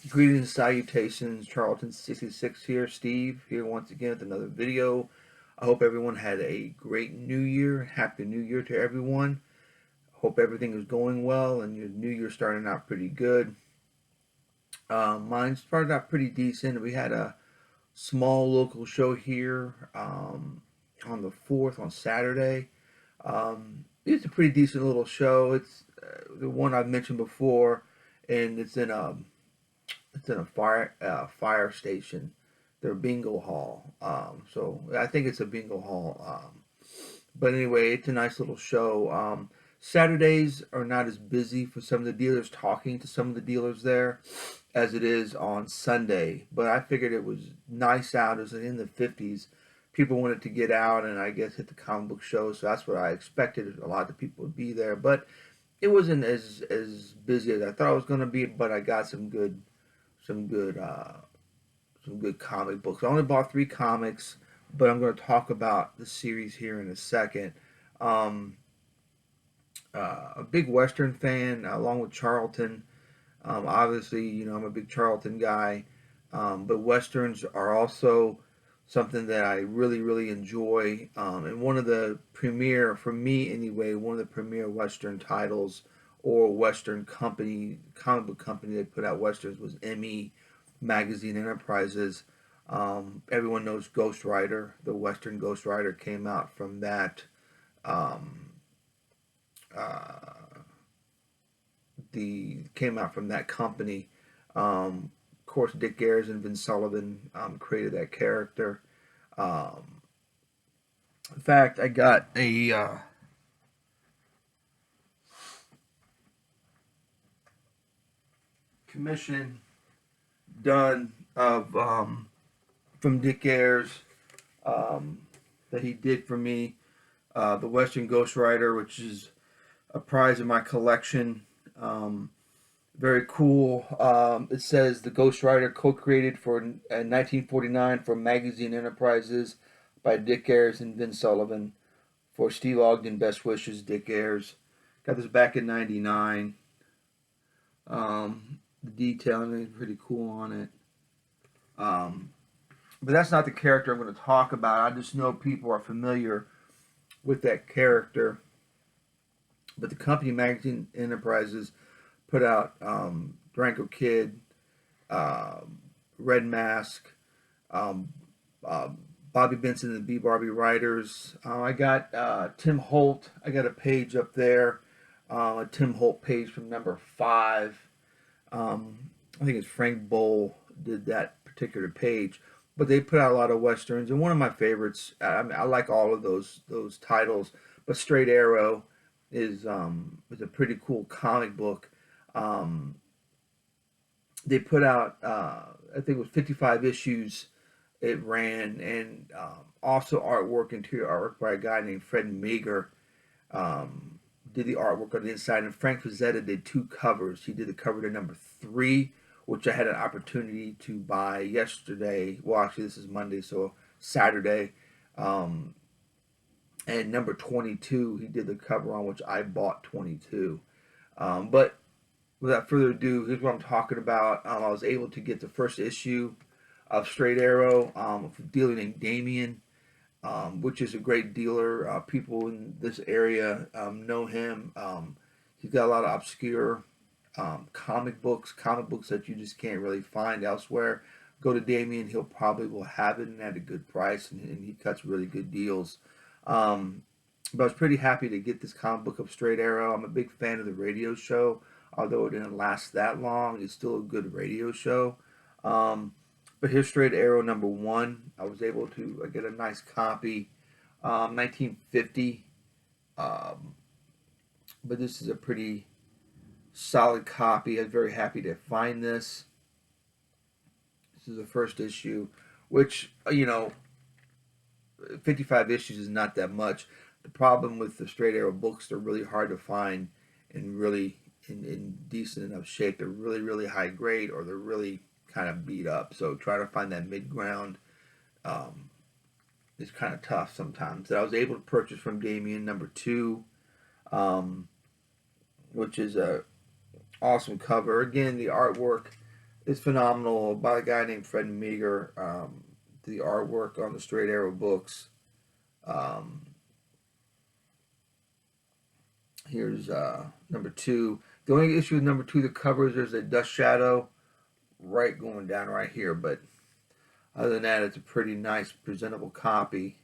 Greetings and salutations, Charlton66 here, Steve here once again with another video. I hope everyone had a great new year. Happy New Year to everyone. Hope everything is going well and your new year starting out pretty good. Mine started out pretty decent. We had a small local show here on the 4th on Saturday. It's a pretty decent little show. It's the one I've mentioned before, and it's in a fire station, their bingo hall. So I think it's a bingo hall. But anyway, it's a nice little show. Saturdays are not as busy for some of the dealers, talking to some of the dealers there, as it is on Sunday. But I figured it was nice out. It was in the 50s. People wanted to get out and I guess hit the comic book show. So that's what I expected. A lot of people would be there. But it wasn't as busy as I thought it was going to be. But I got some good some good comic books. I only bought 3 comics, but I'm going to talk about the series here in a second. Um, a big Western fan, along with Charlton. Obviously, I'm a big Charlton guy, but Westerns are also something that I really, really enjoy. And one of the premier, for me anyway, one of the premier Western titles or Western company, comic book company that put out Westerns was ME Magazine Enterprises. Everyone knows Ghost Rider. The Western Ghost Rider came out from that. Um, uh, the came out from that company. Of course, Dick Ayers and Vince Sullivan created that character. Um, in fact, I got a commission done of from Dick Ayers um, that he did for me. The Western Ghost Rider, which is a prize in my collection. Um, Very cool. It says the Ghost Rider co-created for 1949 for Magazine Enterprises by Dick Ayers and Vince Sullivan. For Steve Ogden, best wishes, Dick Ayers. Got this back in '99. The detailing is pretty cool on it. Um, but that's not the character I'm going to talk about. I just know people are familiar with that character. But the company Magazine Enterprises put out Durango Kid, um, Red Mask, um, uh, Bobby Benson and the B Barbie Writers. I got Tim Holt. I got a page up there, a Tim Holt page from number 5. I think it's Frank Bowl did that particular page, but they put out a lot of westerns. And one of my favorites, I like all of those titles, but Straight Arrow is a pretty cool comic book. Um, they put out I think it was 55 issues it ran, and also artwork, interior artwork by a guy named Fred Meager. Um, did the artwork on the inside, and Frank Frazetta did 2 covers. He did the cover to number 3, which I had an opportunity to buy yesterday. Well, actually, this is Monday, so Saturday. Um, and number 22, he did the cover on, which I bought 22. But without further ado, here's what I'm talking about. I was able to get the first issue of Straight Arrow with a dealer named Damien, which is a great dealer. People in this area know him. He's got a lot of obscure comic books that you just can't really find elsewhere. Go to Damien; he'll probably will have it and at a good price, and he cuts really good deals. Um, but I was pretty happy to get this comic book of Straight Arrow. I'm a big fan of the radio show, although it didn't last that long. It's still a good radio show. Um, but here's Straight Arrow number 1. I was able to get a nice copy, 1950. Um, but this is a pretty solid copy. I was very happy to find this. This is the first issue, which 55 issues is not that much. The problem with the Straight Arrow books, they're really hard to find and really in decent enough shape. They're really, really high grade, or they're really kind of beat up. So try to find that mid ground um, is kind of tough sometimes. That I was able to purchase from Damien number 2, um, which is a awesome cover. Again, the artwork It's phenomenal by a guy named Fred Meager. The artwork on the Straight Arrow books. Um, Here's number two. The only issue with number two, the covers, there's a dust shadow right going down right here, but other than that, it's a pretty nice, presentable copy.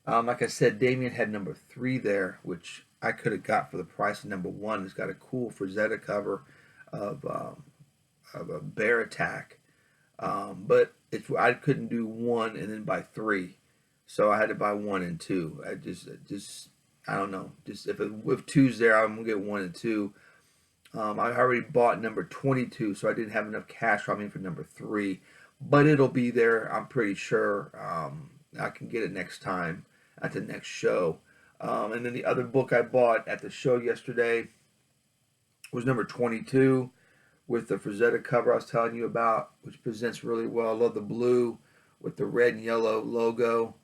Like I said, Damien had number three there, which I could have got for the price of number one. It's got a cool Frazetta cover of a bear attack, but I couldn't do one and then buy three, so I had to buy one and two. I just I don't know. Just if two's there, I'm gonna get one and two. I already bought number 22, so I didn't have enough cash on me for number three, but it'll be there. I'm pretty sure. I can get it next time at the next show. And then the other book I bought at the show yesterday was number 22 with the Frazetta cover I was telling you about, which presents really well. I love the blue with the red and yellow logo.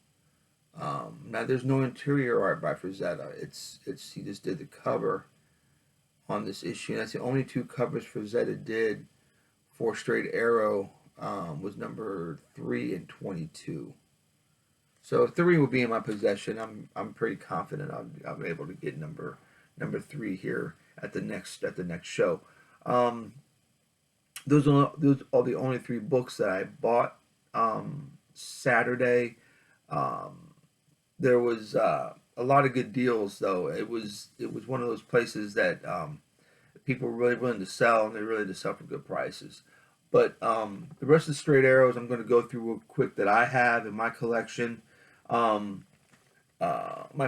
Now there's no interior art by Frazetta. It's he just did the cover on this issue. And that's the only two covers Frazetta did for Straight Arrow. Was number 3 and 22. So 3 will be in my possession. I'm pretty confident I'll be able to get number 3 here at the next show. Those are the only 3 books that I bought Saturday. There was a lot of good deals though. It was one of those places that people were really willing to sell, and they're really to sell for good prices. But the rest of the Straight Arrows I'm going to go through real quick that I have in my collection. My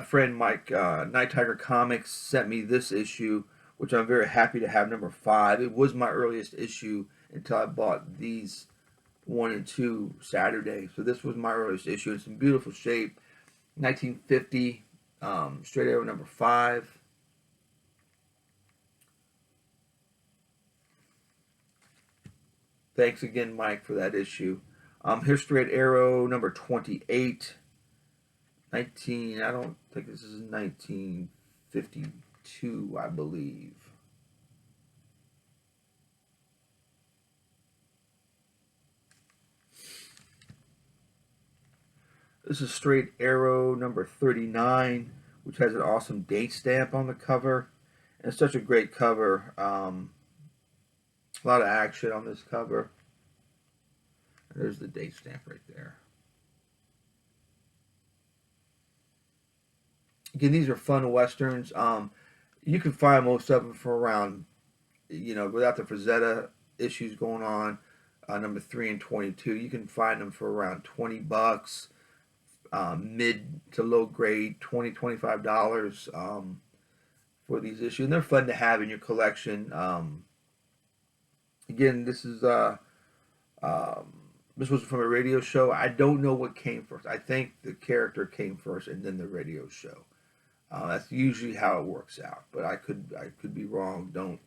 friend Mike, Night Tiger Comics, sent me this issue, which I'm very happy to have, number 5. It was my earliest issue until I bought these 1 and 2 Saturday. So this was my earliest issue. It's in beautiful shape. 1950, Straight Arrow number 5. Thanks again, Mike, for that issue. Here's Straight Arrow number 28. I don't think this is 1952, I believe. This is Straight Arrow number 39, which has an awesome date stamp on the cover. And it's such a great cover. A lot of action on this cover. There's the date stamp right there. Again, these are fun westerns. You can find most of them for around, without the Frazetta issues going on, number 3 and 22. You can find them for around $20, mid to low grade, $20-$25 for these issues. And they're fun to have in your collection. Again, this was from a radio show. I don't know what came first. I think the character came first and then the radio show. That's usually how it works out, but I could be wrong. Don't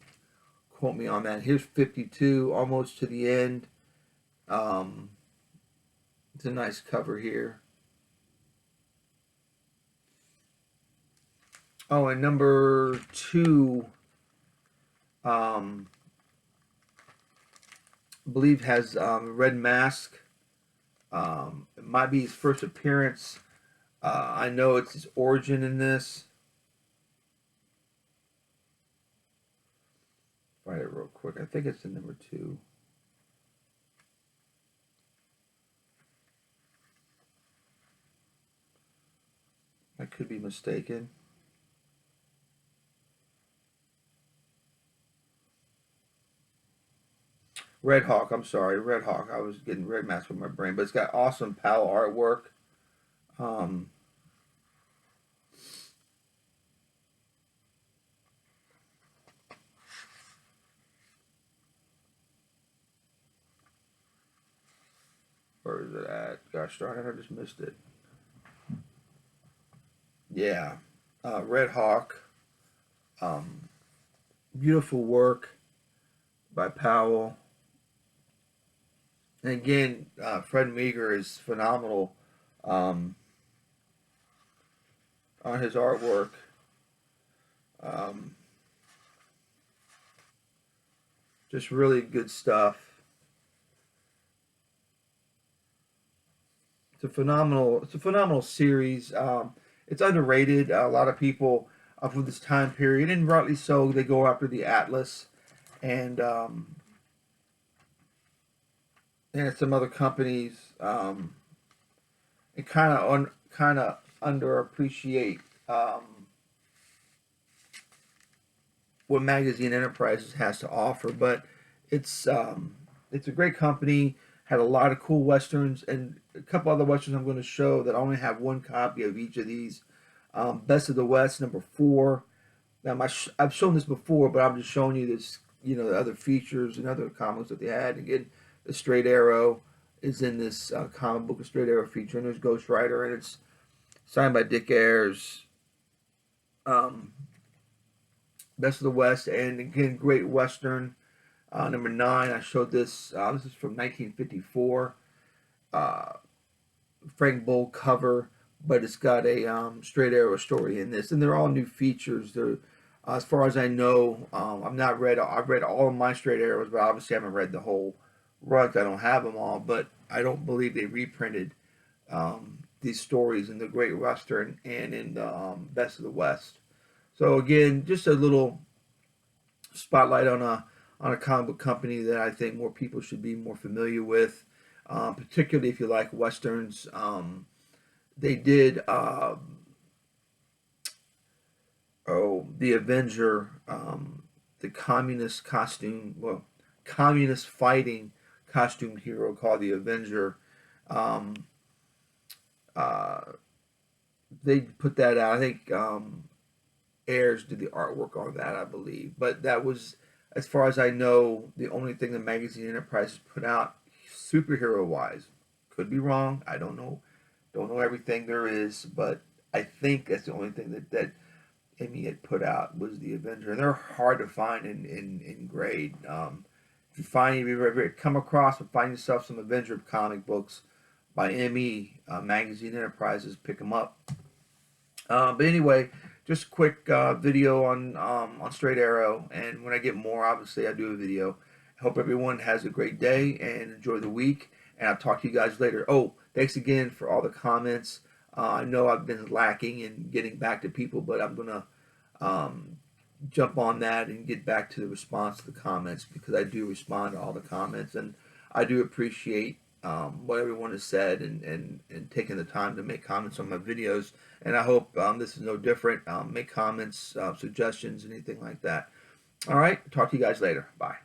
quote me on that. Here's 52, almost to the end. It's a nice cover here. Oh, and number 2, I believe has Red Mask. It might be his first appearance. I know it's his origin in this. Find it real quick. I think it's in number 2. I could be mistaken. Red Hawk, I'm sorry, Red Hawk. I was getting Red Mask with my brain, but it's got awesome Powell artwork. Where is it at? Gosh darn it, I just missed it. Yeah, Red Hawk. Beautiful work by Powell. And again, Fred Meager is phenomenal on his artwork. Just really good stuff. It's a phenomenal series. It's underrated. A lot of people for this time period, and rightly so, they go after the Atlas and some other companies. And kind of underappreciate what Magazine Enterprises has to offer. But it's it's a great company. Had a lot of cool westerns and a couple other westerns I'm going to show that I only have one copy of each of these. Best of the West #4. Now I've shown this before, but I'm just showing you this, the other features and other comics that they had. Again, the Straight Arrow is in this comic book, a Straight Arrow feature, and there's Ghost Rider, and it's signed by Dick Ayers. Best of the West, and again, great Western. #9, I showed this. This is from 1954. Frank Bull cover, but it's got a Straight Arrow story in this, and they're all new features. They're, as far as I know, I've read all of my Straight Arrows, but obviously I haven't read the whole run. I don't have them all, but I don't believe they reprinted these stories in the Great Western and in the Best of the West. So again, just a little spotlight on a comic book company that I think more people should be more familiar with, particularly if you like westerns. They did the Avenger, the communist fighting costumed hero called the Avenger. Um, they put that out. I think Ayers did the artwork on that, I believe. But that was, as far as I know, the only thing the Magazine Enterprises put out superhero wise. Could be wrong. I don't know. Don't know everything there is, but I think that's the only thing that Emmy had put out was the Avenger. And they're hard to find in grade. If you ever come across or find yourself some Avenger comic books by Emmy Magazine Enterprises, pick them up. But anyway, just a quick video on Straight Arrow, and when I get more, obviously I do a video. I hope everyone has a great day and enjoy the week, and I'll talk to you guys later. Oh, thanks again for all the comments. I know I've been lacking in getting back to people, but I'm gonna jump on that and get back to the response to the comments, because I do respond to all the comments, and I do appreciate what everyone has said and taking the time to make comments on my videos. And I hope this is no different. Make comments, suggestions, anything like that. All right, talk to you guys later. Bye.